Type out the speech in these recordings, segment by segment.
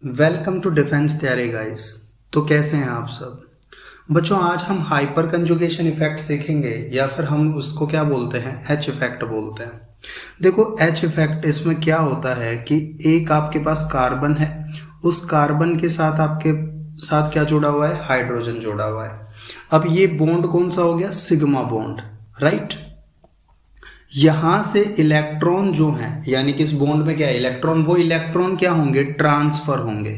Welcome to defence तैयारी guys. तो कैसे हैं आप सब बच्चों। आज हम हाइपर कंजुगेशन इफेक्ट सीखेंगे या फिर हम उसको क्या बोलते हैं, एच इफेक्ट बोलते हैं। देखो एच इफेक्ट इसमें क्या होता है कि एक आपके पास कार्बन है, उस कार्बन के साथ आपके साथ क्या जुड़ा हुआ है, हाइड्रोजन जुड़ा हुआ है। अब ये बॉन्ड कौन सा हो गया, सिग्मा बॉन्ड, राइट। यहां से इलेक्ट्रॉन जो है, यानी कि इस बॉन्ड में क्या है, इलेक्ट्रॉन, वो इलेक्ट्रॉन क्या होंगे, ट्रांसफर होंगे।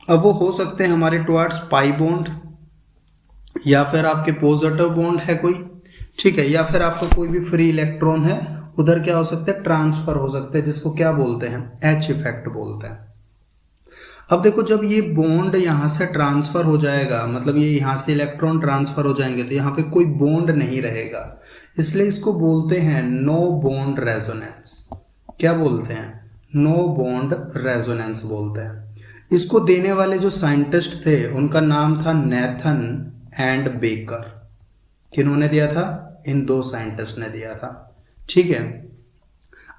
अब वो हो सकते हैं हमारे टुवर्ड्स पाई बॉन्ड, या फिर आपके पॉजिटिव बॉन्ड है कोई, ठीक है, या फिर आपका कोई भी फ्री इलेक्ट्रॉन है, उधर क्या हो सकता है, ट्रांसफर हो सकते हैं, जिसको क्या बोलते हैं, एच इफेक्ट बोलते हैं। अब देखो जब ये बॉन्ड यहां से ट्रांसफर हो जाएगा, मतलब ये यहां से इलेक्ट्रॉन ट्रांसफर हो जाएंगे, तो यहां पे कोई बॉन्ड नहीं रहेगा, इसलिए इसको बोलते हैं नो बॉन्ड रेजोनेंस। क्या बोलते हैं, नो बॉन्ड रेजोनेंस बोलते हैं। इसको देने वाले जो साइंटिस्ट थे उनका नाम था नेथन एंड बेकर। किन्होंने दिया था, इन दो साइंटिस्ट ने दिया था, ठीक है।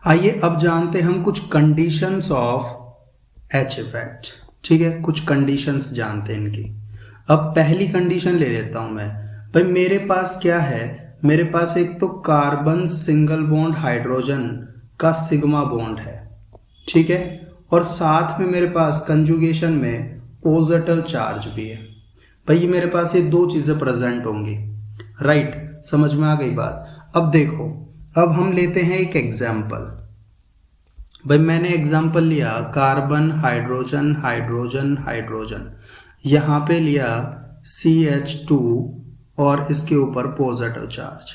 आइए अब जानते हैं हम कुछ कंडीशंस ऑफ एच इफेक्ट, ठीक है, कुछ कंडीशंस जानते हैं इनकी। अब पहली कंडीशन ले लेता हूं मैं। भाई मेरे पास क्या है, मेरे पास एक तो कार्बन सिंगल बॉन्ड हाइड्रोजन का सिग्मा बॉन्ड है, ठीक है, और साथ में मेरे पास कंजुगेशन में पॉजिटिव चार्ज भी है। भाई मेरे पास ये दो चीजें प्रेजेंट होंगी, राइट। समझ में आ गई बात। अब देखो, अब हम लेते हैं एक एग्जाम्पल। भाई मैंने एग्जाम्पल लिया कार्बन हाइड्रोजन हाइड्रोजन हाइड्रोजन, यहां पे लिया CH2 और इसके ऊपर पॉजिटिव चार्ज।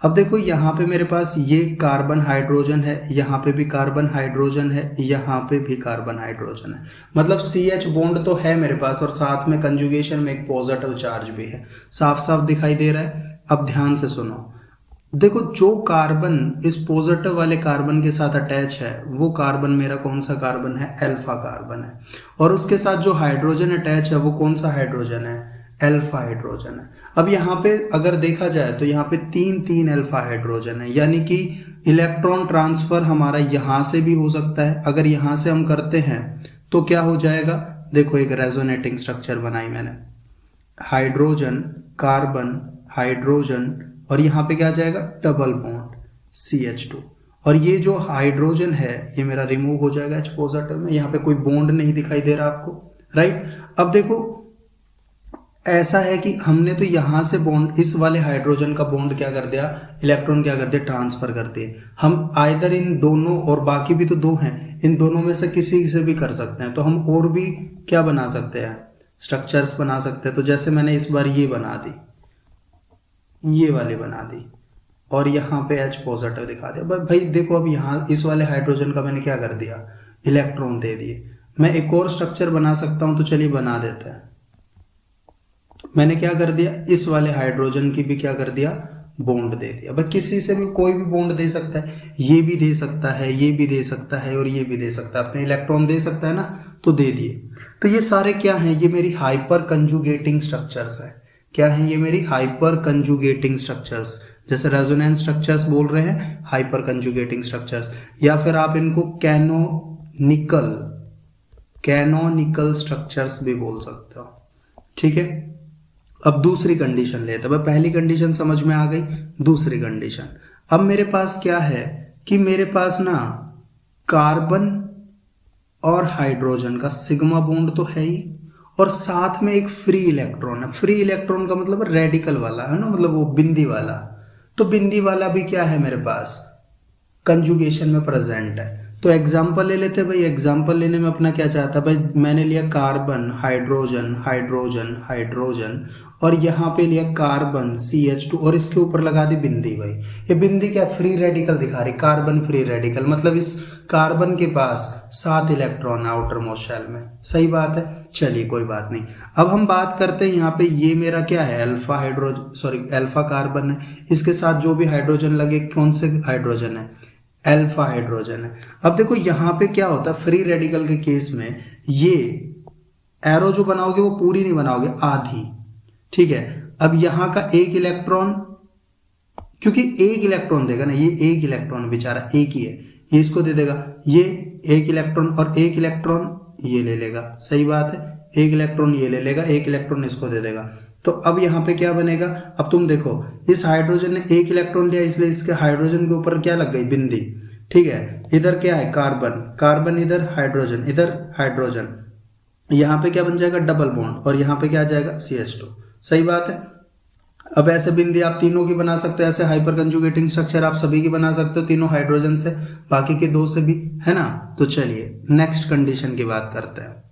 अब देखो यहां पे मेरे पास ये कार्बन हाइड्रोजन है, यहां पे भी कार्बन हाइड्रोजन है, यहां पे भी कार्बन हाइड्रोजन है, मतलब CH बॉन्ड तो है मेरे पास और साथ में कंजुगेशन में एक पॉजिटिव चार्ज भी है। साफ साफ दिखाई दे रहा है। अब ध्यान से सुनो, देखो जो कार्बन इस पॉजिटिव वाले कार्बन के साथ अटैच है, वो कार्बन मेरा कौन सा कार्बन है, अल्फा कार्बन है, और उसके साथ जो हाइड्रोजन अटैच है वो कौन सा हाइड्रोजन है, अल्फा हाइड्रोजन है। अब यहाँ पे अगर देखा जाए तो यहाँ पे तीन तीन अल्फा हाइड्रोजन है, यानी कि इलेक्ट्रॉन ट्रांसफर हमारा यहां से भी हो सकता है। अगर यहां से हम करते हैं तो क्या हो जाएगा, देखो एक रेजोनेटिंग स्ट्रक्चर बनाई मैंने, हाइड्रोजन कार्बन हाइड्रोजन, और यहां पे क्या आ जाएगा, डबल बॉन्ड CH2, और ये जो हाइड्रोजन है ये मेरा रिमूव हो जाएगा H पॉजिटिव में, यहां पे कोई बॉन्ड नहीं दिखाई दे रहा आपको, राइट। अब देखो ऐसा है कि हमने तो यहां से बॉन्ड, इस वाले हाइड्रोजन का बॉन्ड क्या कर दिया, इलेक्ट्रॉन क्या कर दिया, ट्रांसफर कर दिए। हम आइदर इन दोनों, और बाकी भी तो दो हैं, इन दोनों में से किसी से भी कर सकते हैं, तो हम और भी क्या बना सकते हैं, स्ट्रक्चर्स बना सकते हैं। तो जैसे मैंने इस बार ये बना दी, ये वाली बना दी, और यहाँ पे H पॉजिटिव दिखा दिया। भाई देखो अब यहाँ इस वाले हाइड्रोजन का मैंने क्या कर दिया, इलेक्ट्रॉन दे दिए। मैं एक और स्ट्रक्चर बना सकता हूं, तो चलिए बना देते हैं। मैंने क्या कर दिया, इस वाले हाइड्रोजन की भी क्या कर दिया, बॉन्ड दे दिया। भाई किसी से भी कोई भी बॉन्ड दे सकता है, ये भी दे सकता है, ये भी दे सकता है, और ये भी दे सकता है, अपने इलेक्ट्रॉन दे सकता है ना, तो दे दिए। तो ये सारे क्या हैं, ये मेरी हाइपर कंजुगेटिंग स्ट्रक्चर्स है। क्या है ये, मेरी हाइपर कंजुगेटिंग स्ट्रक्चर्स, जैसे रेजोनेंस स्ट्रक्चर्स बोल रहे हैं, हाइपर कंजुगेटिंग स्ट्रक्चर्स, या फिर आप इनको कैनोनिकल स्ट्रक्चर्स भी बोल सकते हो, ठीक है। अब दूसरी कंडीशन लेते हैं। पहली कंडीशन समझ में आ गई, दूसरी कंडीशन, अब मेरे पास क्या है कि मेरे पास ना कार्बन और हाइड्रोजन का सिग्मा बॉन्ड तो है ही, और साथ में एक फ्री इलेक्ट्रॉन है। फ्री इलेक्ट्रॉन का मतलब रेडिकल वाला है ना, मतलब वो बिंदी वाला। तो बिंदी वाला भी क्या है मेरे पास, कंजुगेशन में प्रेजेंट है। तो एग्जाम्पल ले लेते हैं। भाई एग्जाम्पल लेने में अपना क्या चाहता है, भाई मैंने लिया कार्बन हाइड्रोजन हाइड्रोजन हाइड्रोजन, और यहां पे लिया कार्बन CH2, और इसके ऊपर लगा दी बिंदी। भाई ये बिंदी क्या, फ्री रेडिकल दिखा रही, कार्बन फ्री रेडिकल, मतलब इस कार्बन के पास 7 इलेक्ट्रॉन आउटर मोस्ट शेल में। सही बात है, चलिए कोई बात नहीं। अब हम बात करते हैं यहाँ पे, ये मेरा क्या है, अल्फा कार्बन है, इसके साथ जो भी हाइड्रोजन लगे कौन से हाइड्रोजन है, अल्फा हाइड्रोजन है। अब देखो यहां पे क्या होता है, फ्री रेडिकल के केस में ये एरो जो बनाओगे वो पूरी नहीं बनाओगे, आधी, ठीक है। अब यहां का एक इलेक्ट्रॉन, क्योंकि एक इलेक्ट्रॉन देगा ना, ये एक इलेक्ट्रॉन बेचारा एक ही है, ये इसको दे देगा, ये एक इलेक्ट्रॉन और एक इलेक्ट्रॉन ये ले लेगा, सही बात है, एक इलेक्ट्रॉन ये ले लेगा, एक इलेक्ट्रॉन इसको दे देगा। तो अब यहाँ पे क्या बनेगा, अब तुम देखो इस हाइड्रोजन ने एक इलेक्ट्रॉन लिया, इसलिए इसके हाइड्रोजन के ऊपर क्या लग गई, बिंदी, ठीक है। इधर क्या है, कार्बन, कार्बन इधर हाइड्रोजन, इधर हाइड्रोजन, यहाँ पे क्या बन जाएगा, डबल बॉन्ड, और यहाँ पे क्या आ जाएगा, CH2, सही बात है। अब ऐसे बिंदी आप तीनों की बना सकते हो, ऐसे हाइपर कंजुगेटिंग स्ट्रक्चर आप सभी की बना सकते हो, तीनों हाइड्रोजन से, बाकी के दो से भी, है ना। तो चलिए नेक्स्ट कंडीशन की बात करते हैं।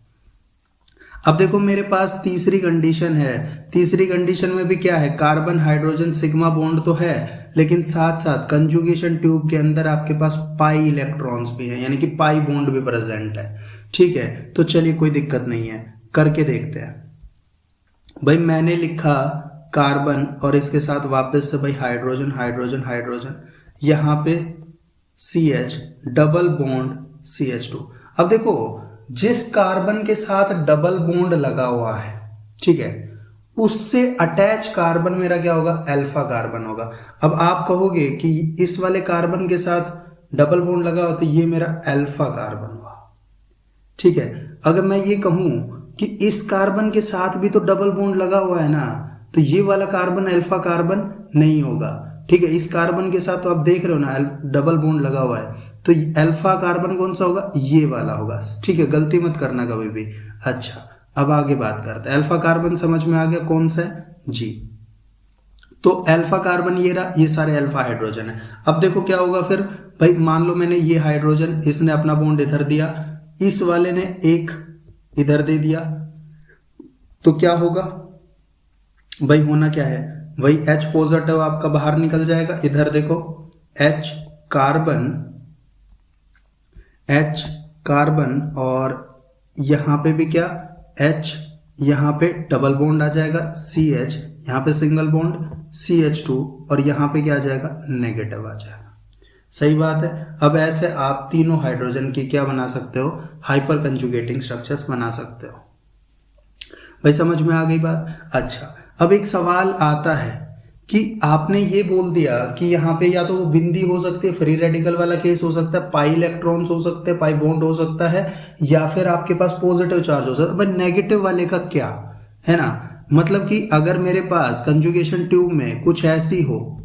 अब देखो मेरे पास तीसरी कंडीशन है, तीसरी कंडीशन में भी क्या है, कार्बन हाइड्रोजन सिग्मा बॉन्ड तो है, लेकिन साथ साथ कंजुगेशन ट्यूब के अंदर आपके पास पाई इलेक्ट्रॉन्स भी हैं, यानी कि पाई बॉन्ड भी प्रेजेंट है, ठीक है। तो चलिए कोई दिक्कत नहीं है, करके देखते हैं। भाई मैंने लिखा कार्बन और इसके साथ वापस से भाई हाइड्रोजन हाइड्रोजन हाइड्रोजन, यहां पे CH डबल बॉन्ड CH2। अब देखो जिस कार्बन के साथ डबल बॉन्ड लगा हुआ है, ठीक है, उससे अटैच कार्बन मेरा क्या होगा, अल्फा कार्बन होगा। अब आप कहोगे कि इस वाले कार्बन के साथ डबल बॉन्ड लगा हो तो ये मेरा अल्फा कार्बन हुआ, ठीक है। अगर मैं ये कहूं कि इस कार्बन के साथ भी तो डबल बॉन्ड लगा हुआ है ना, तो ये वाला कार्बन अल्फा कार्बन नहीं होगा, ठीक है। इस कार्बन के साथ तो आप देख रहे हो ना डबल बॉन्ड लगा हुआ है, तो अल्फा कार्बन कौन सा होगा, ये वाला होगा, ठीक है, गलती मत करना कभी भी। अच्छा अब आगे बात करते हैं, अल्फा कार्बन समझ में आ गया कौन सा है जी। तो अल्फा कार्बन ये रहा, ये सारे अल्फा हाइड्रोजन है। अब देखो क्या होगा फिर, भाई मान लो मैंने ये हाइड्रोजन, इसने अपना बॉन्ड इधर दिया, इस वाले ने एक इधर दे दिया, तो क्या होगा भाई, होना क्या है, वही H पॉजिटिव आपका बाहर निकल जाएगा। इधर देखो H कार्बन और यहां पे भी क्या H, यहां पे डबल बॉन्ड आ जाएगा, CH यहां पे सिंगल बॉन्ड CH2, और यहां पे क्या आ जाएगा, नेगेटिव आ जाएगा, सही बात है। अब ऐसे आप तीनों हाइड्रोजन की क्या बना सकते हो, हाइपर कंजुगेटिंग स्ट्रक्चर्स बना सकते हो। भाई समझ में आ गई बात। अच्छा अब एक सवाल आता है कि आपने ये बोल दिया कि यहाँ पे या तो वो बिंदी हो सकती है, फ्री रेडिकल वाला केस हो सकता है, पाई इलेक्ट्रॉन्स हो सकते हैं, पाई बॉन्ड हो सकता है, या फिर आपके पास पॉजिटिव चार्ज हो सकता है। भाई नेगेटिव वाले का क्या है ना, मतलब कि अगर मेरे पास कंजुगेशन ट्यूब में कुछ ऐसी हो,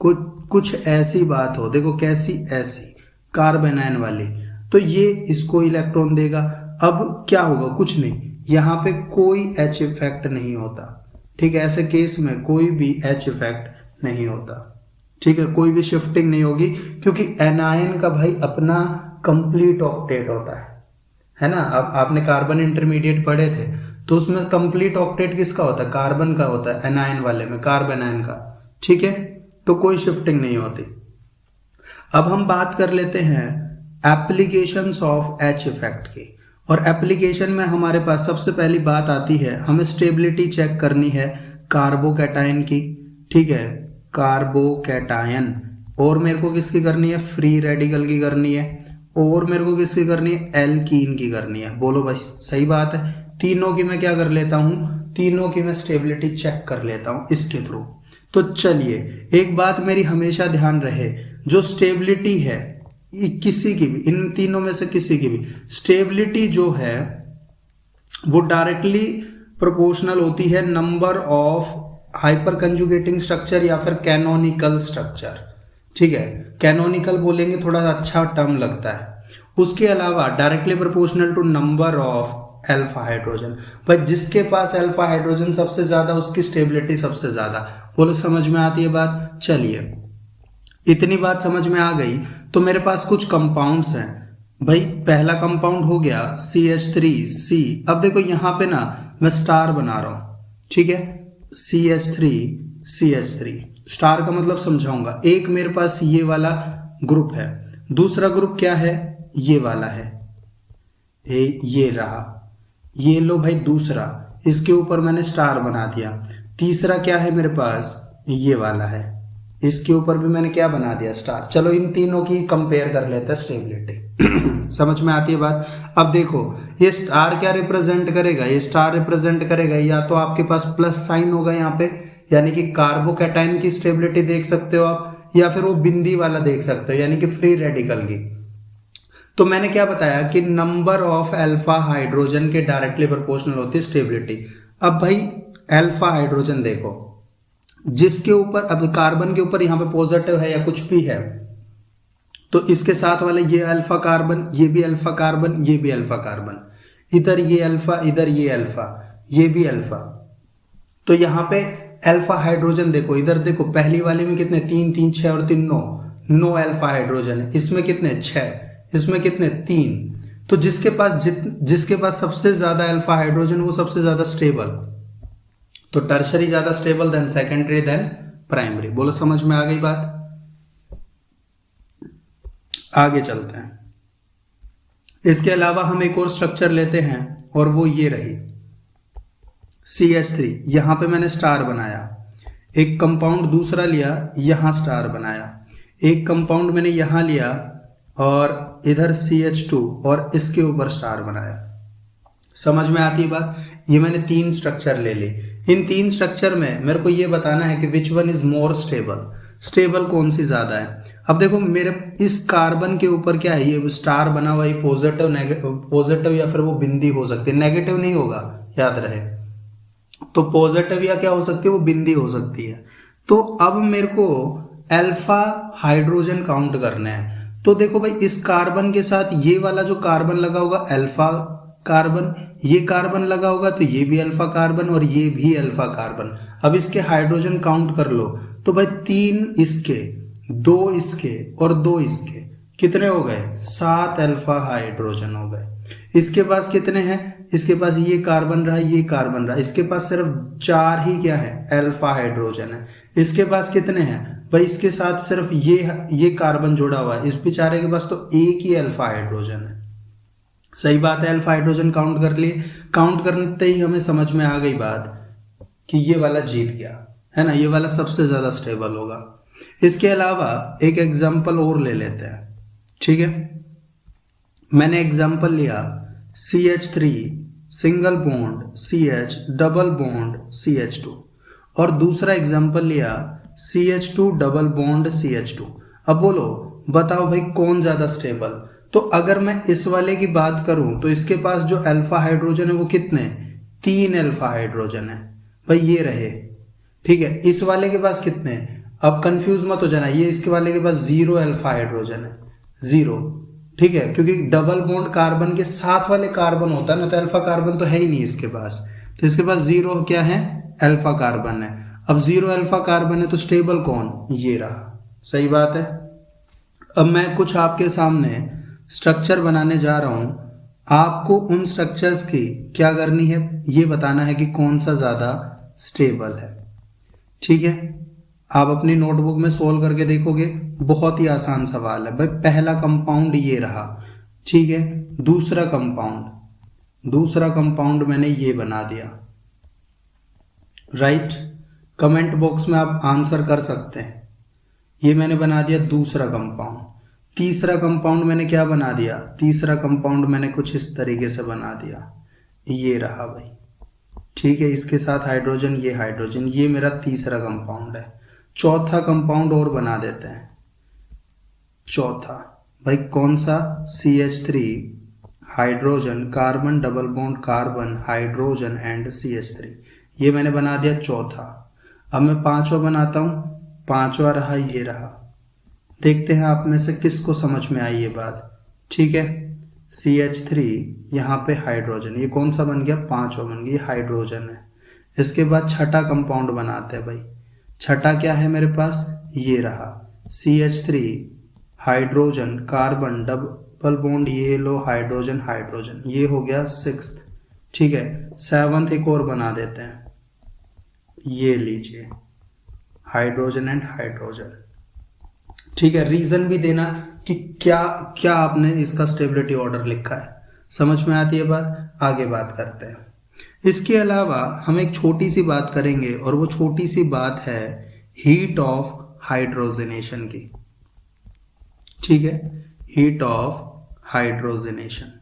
कुछ ऐसी बात हो, देखो कैसी, ऐसी कार्बन आयन वाली, तो ये इसको इलेक्ट्रॉन देगा। अब क्या होगा, कुछ नहीं, यहाँ पे कोई H इफेक्ट नहीं होता, ठीक है, ऐसे केस में कोई भी H इफेक्ट नहीं होता, ठीक है, कोई भी शिफ्टिंग नहीं होगी, क्योंकि एनायन का भाई अपना कंप्लीट ऑक्टेट होता है ना। अब आपने कार्बन इंटरमीडिएट पढ़े थे, तो उसमें कंप्लीट ऑक्टेट किसका होता है, कार्बन का होता है, एनायन वाले में कार्बन आयन का, ठीक है, तो कोई शिफ्टिंग नहीं होती। अब हम बात कर लेते हैं एप्लीकेशंस ऑफ H इफेक्ट की, और एप्लीकेशन में हमारे पास सबसे पहली बात आती है, हमें स्टेबिलिटी चेक करनी है कार्बोकैटायन की, ठीक है, कार्बोकैटायन, और मेरे को किसकी करनी है, फ्री रेडिकल की करनी है, और मेरे को किसकी करनी है, एल्कीन की करनी है। बोलो भाई सही बात है, तीनों की मैं क्या कर लेता हूं, तीनों की मैं स्टेबिलिटी चेक कर लेता हूं इसके थ्रू। तो चलिए एक बात मेरी हमेशा ध्यान रहे, जो स्टेबिलिटी है किसी की भी, इन तीनों में से किसी की भी स्टेबिलिटी जो है वो डायरेक्टली प्रोपोर्शनल होती है नंबर ऑफ हाइपर कंजुगेटिंग स्ट्रक्चर या फिर कैनोनिकल स्ट्रक्चर, ठीक है, कैनोनिकल बोलेंगे थोड़ा अच्छा टर्म लगता है। उसके अलावा directly proportional to number of alpha hydrogen, भाई जिसके पास अल्फा हाइड्रोजन सबसे ज्यादा उसकी स्टेबिलिटी सबसे ज्यादा। बोलो समझ में आती है बात। चलिए इतनी बात समझ में आ गई, तो मेरे पास कुछ कंपाउंड्स हैं भाई। पहला कंपाउंड हो गया CH3C। अब देखो यहां पे ना मैं स्टार बना रहा हूं, ठीक है, CH3 स्टार का मतलब समझाऊंगा। एक मेरे पास ये वाला ग्रुप है, दूसरा ग्रुप क्या है, ये वाला है, ये रहा, ये लो भाई दूसरा, इसके ऊपर मैंने स्टार बना दिया। तीसरा क्या है मेरे पास, ये वाला है, इसके ऊपर भी मैंने क्या बना दिया, स्टार। चलो इन तीनों की कंपेयर कर लेते हैं स्टेबिलिटी। समझ में आती है बात। अब देखो ये स्टार क्या रिप्रेजेंट करेगा, ये स्टार रिप्रेजेंट करेगा या तो आपके पास प्लस साइन होगा यहाँ पे, यानी कि कार्बोकैटायन की स्टेबिलिटी देख सकते हो आप, या फिर वो बिंदी वाला देख सकते हो, यानी कि फ्री रेडिकल की। तो मैंने क्या बताया कि नंबर ऑफ अल्फा हाइड्रोजन के डायरेक्टली प्रोपोर्शनल होती है स्टेबिलिटी। अब भाई अल्फा हाइड्रोजन देखो, जिसके ऊपर अब कार्बन के ऊपर यहां पे पॉजिटिव है या कुछ भी है, तो इसके साथ वाले ये अल्फा कार्बन, ये भी अल्फा कार्बन, ये भी अल्फा कार्बन, इधर ये अल्फा, इधर ये अल्फा, ये भी अल्फा। तो यहां पे अल्फा हाइड्रोजन देखो, इधर देखो, पहली वाले में कितने, 3 3 6 और 3 9, 9 अल्फा हाइड्रोजन है। इसमें कितने, 6, इसमें कितने, 3। तो जिसके पास सबसे ज्यादा अल्फा हाइड्रोजन वो सबसे ज्यादा स्टेबल। तो टर्शरी ज्यादा stable than secondary than primary. बोलो समझ में आ गई बात? आगे चलते हैं। इसके अलावा हम एक और स्ट्रक्चर लेते हैं और वो ये रही CH3। यहां पे मैंने स्टार बनाया, एक कंपाउंड दूसरा लिया, यहां स्टार बनाया, एक कंपाउंड मैंने यहां लिया और इधर CH2 और इसके ऊपर स्टार बनाया। समझ में आती है बात? ये मैंने 3 स्ट्रक्चर ले ली। इन 3 स्ट्रक्चर में मेरे को ये बताना है कि which one is more stable, stable कौन सी ज्यादा है। अब देखो मेरे इस कार्बन के ऊपर क्या है, ये स्टार बना हुआ, ये पॉजिटिव नेगेटिव, पॉजिटिव या फिर वो बिंदी हो सकती है, नेगेटिव नहीं होगा, याद रहे। तो पॉजिटिव या क्या हो सकती है, वो बिंदी हो सकती है। तो अब मेरे को अल्फा हाइड्रोजन काउंट करना है। तो देखो भाई, इस कार्बन के साथ ये वाला जो कार्बन लगा होगा अल्फा कार्बन, ये कार्बन लगा होगा तो ये भी अल्फा कार्बन और ये भी अल्फा कार्बन। अब इसके हाइड्रोजन काउंट कर लो, तो भाई 3 इसके, 2 इसके और 2 इसके, कितने हो गए, 7 अल्फा हाइड्रोजन हो गए। इसके पास कितने हैं, इसके पास ये कार्बन रहा, ये कार्बन रहा, इसके पास सिर्फ 4 ही क्या है, अल्फा हाइड्रोजन है। इसके पास कितने हैं भाई, इसके साथ सिर्फ ये कार्बन जुड़ा हुआ है, इस बेचारे के पास तो एक ही अल्फा हाइड्रोजन है। सही बात है, अल्फा हाइड्रोजन काउंट कर लिए। काउंट करते ही हमें समझ में आ गई बात कि ये वाला जीत गया, है ना, ये वाला सबसे ज्यादा स्टेबल होगा। इसके अलावा एक एग्जाम्पल और ले लेते हैं, ठीक है। मैंने एग्जाम्पल लिया CH3 single bond CH double bond CH2 और दूसरा एग्जाम्पल लिया CH2 डबल बॉन्ड CH2। अब बोलो बताओ भाई कौन ज्यादा स्टेबल। तो अगर मैं इस वाले की बात करूं तो इसके पास जो अल्फा हाइड्रोजन है वो कितने, 3 अल्फा हाइड्रोजन है भाई, ये रहे, ठीक है। इस वाले के पास कितने, अब कंफ्यूज मत हो जाना, ये इसके वाले के पास 0 अल्फा हाइड्रोजन है, 0, ठीक है, क्योंकि डबल बॉन्ड कार्बन के साथ वाले कार्बन होता है ना, तो अल्फा कार्बन तो है ही नहीं इसके पास, तो इसके पास 0 क्या है, अल्फा कार्बन है। अब 0 अल्फा कार्बन है तो स्टेबल कौन, ये रहा। सही बात है। अब मैं कुछ आपके सामने स्ट्रक्चर बनाने जा रहा हूं, आपको उन स्ट्रक्चर्स की क्या करनी है, ये बताना है कि कौन सा ज्यादा स्टेबल है, ठीक है। आप अपनी नोटबुक में सोल्व करके देखोगे, बहुत ही आसान सवाल है भाई। पहला कंपाउंड ये रहा, ठीक है, दूसरा कंपाउंड मैंने ये बना दिया, राइट। कमेंट बॉक्स में आप आंसर कर सकते हैं। ये मैंने बना दिया दूसरा कंपाउंड। तीसरा कंपाउंड मैंने क्या बना दिया, तीसरा कंपाउंड मैंने कुछ इस तरीके से बना दिया, ये रहा भाई, ठीक है। इसके साथ हाइड्रोजन, ये हाइड्रोजन, ये मेरा तीसरा कंपाउंड है। चौथा कंपाउंड और बना देते हैं। चौथा भाई कौन सा, CH3 hydrogen carbon double bond carbon hydrogen and CH3, ये मैंने बना दिया चौथा। अब मैं पांचवा बनाता हूं, पांचवा रहा, ये रहा। देखते हैं आप में से किसको समझ में आई ये बात, ठीक है। CH3 यहाँ पे हाइड्रोजन, ये कौन सा बन गया, पांचवा बन गया, ये हाइड्रोजन है। इसके बाद छठा कंपाउंड बनाते हैं भाई। छठा क्या है मेरे पास, ये रहा, CH3 hydrogen carbon double bond, ये लो हाइड्रोजन हाइड्रोजन, ये हो गया 6th, ठीक है। 7th एक और बना देते हैं, ये लीजिए हाइड्रोजन एंड हाइड्रोजन, ठीक है। रीजन भी देना कि क्या क्या आपने इसका स्टेबिलिटी ऑर्डर लिखा है, समझ में आती है बात। आगे बात करते हैं। इसके अलावा हम एक छोटी सी बात करेंगे और वो छोटी सी बात है हीट ऑफ हाइड्रोजनेशन की, ठीक है, हीट ऑफ हाइड्रोजनेशन।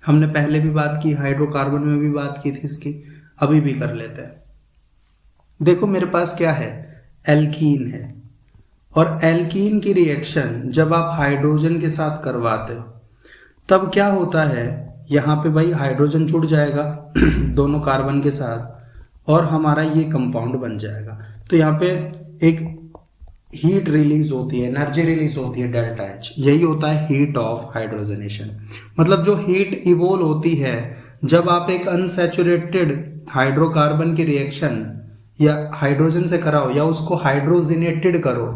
हमने पहले भी बात की, हाइड्रोकार्बन में भी बात की थी इसकी, अभी भी कर लेते हैं। देखो मेरे पास क्या है, एल्कीन है और एल्कीन की रिएक्शन जब आप हाइड्रोजन के साथ करवाते हो तब क्या होता है, यहाँ पे भाई हाइड्रोजन जुड़ जाएगा दोनों कार्बन के साथ और हमारा ये कंपाउंड बन जाएगा। तो यहाँ पे एक हीट रिलीज होती है, एनर्जी रिलीज होती है डेल्टा एच, यही होता है हीट ऑफ हाइड्रोजनेशन। मतलब जो हीट इवोल्व होती है जब आप एक अनसैचुरेटेड हाइड्रोकार्बन की रिएक्शन या हाइड्रोजन से कराओ या उसको हाइड्रोजनेटेड करो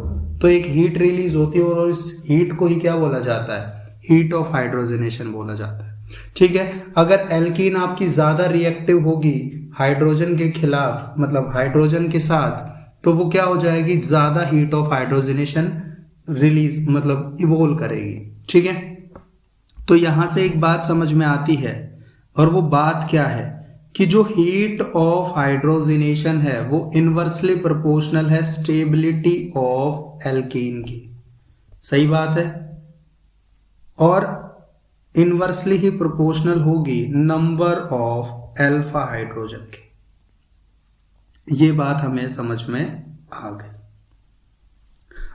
तो एक हीट रिलीज होती है और इस हीट को ही क्या बोला जाता है, हीट ऑफ हाइड्रोजनेशन बोला जाता है। ठीक है, अगर एल्कीन आपकी ज्यादा रिएक्टिव होगी हाइड्रोजन के खिलाफ, मतलब हाइड्रोजन के साथ, तो वो क्या हो जाएगी, ज्यादा हीट ऑफ हाइड्रोजनेशन रिलीज मतलब इवोल्व करेगी। ठीक है, तो यहां से एक बात समझ में आती है और वो बात क्या है कि जो हीट ऑफ हाइड्रोजनेशन है वो इनवर्सली प्रोपोर्शनल है स्टेबिलिटी ऑफ एल्कीन की। सही बात है, और इनवर्सली ही प्रोपोर्शनल होगी नंबर ऑफ अल्फा हाइड्रोजन की। ये बात हमें समझ में आ गई।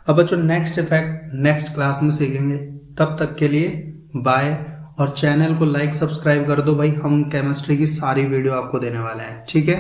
अब बच्चों नेक्स्ट इफेक्ट नेक्स्ट क्लास में सीखेंगे, तब तक के लिए बाय। और चैनल को लाइक सब्सक्राइब कर दो भाई, हम केमिस्ट्री की सारी वीडियो आपको देने वाले हैं। ठीक है।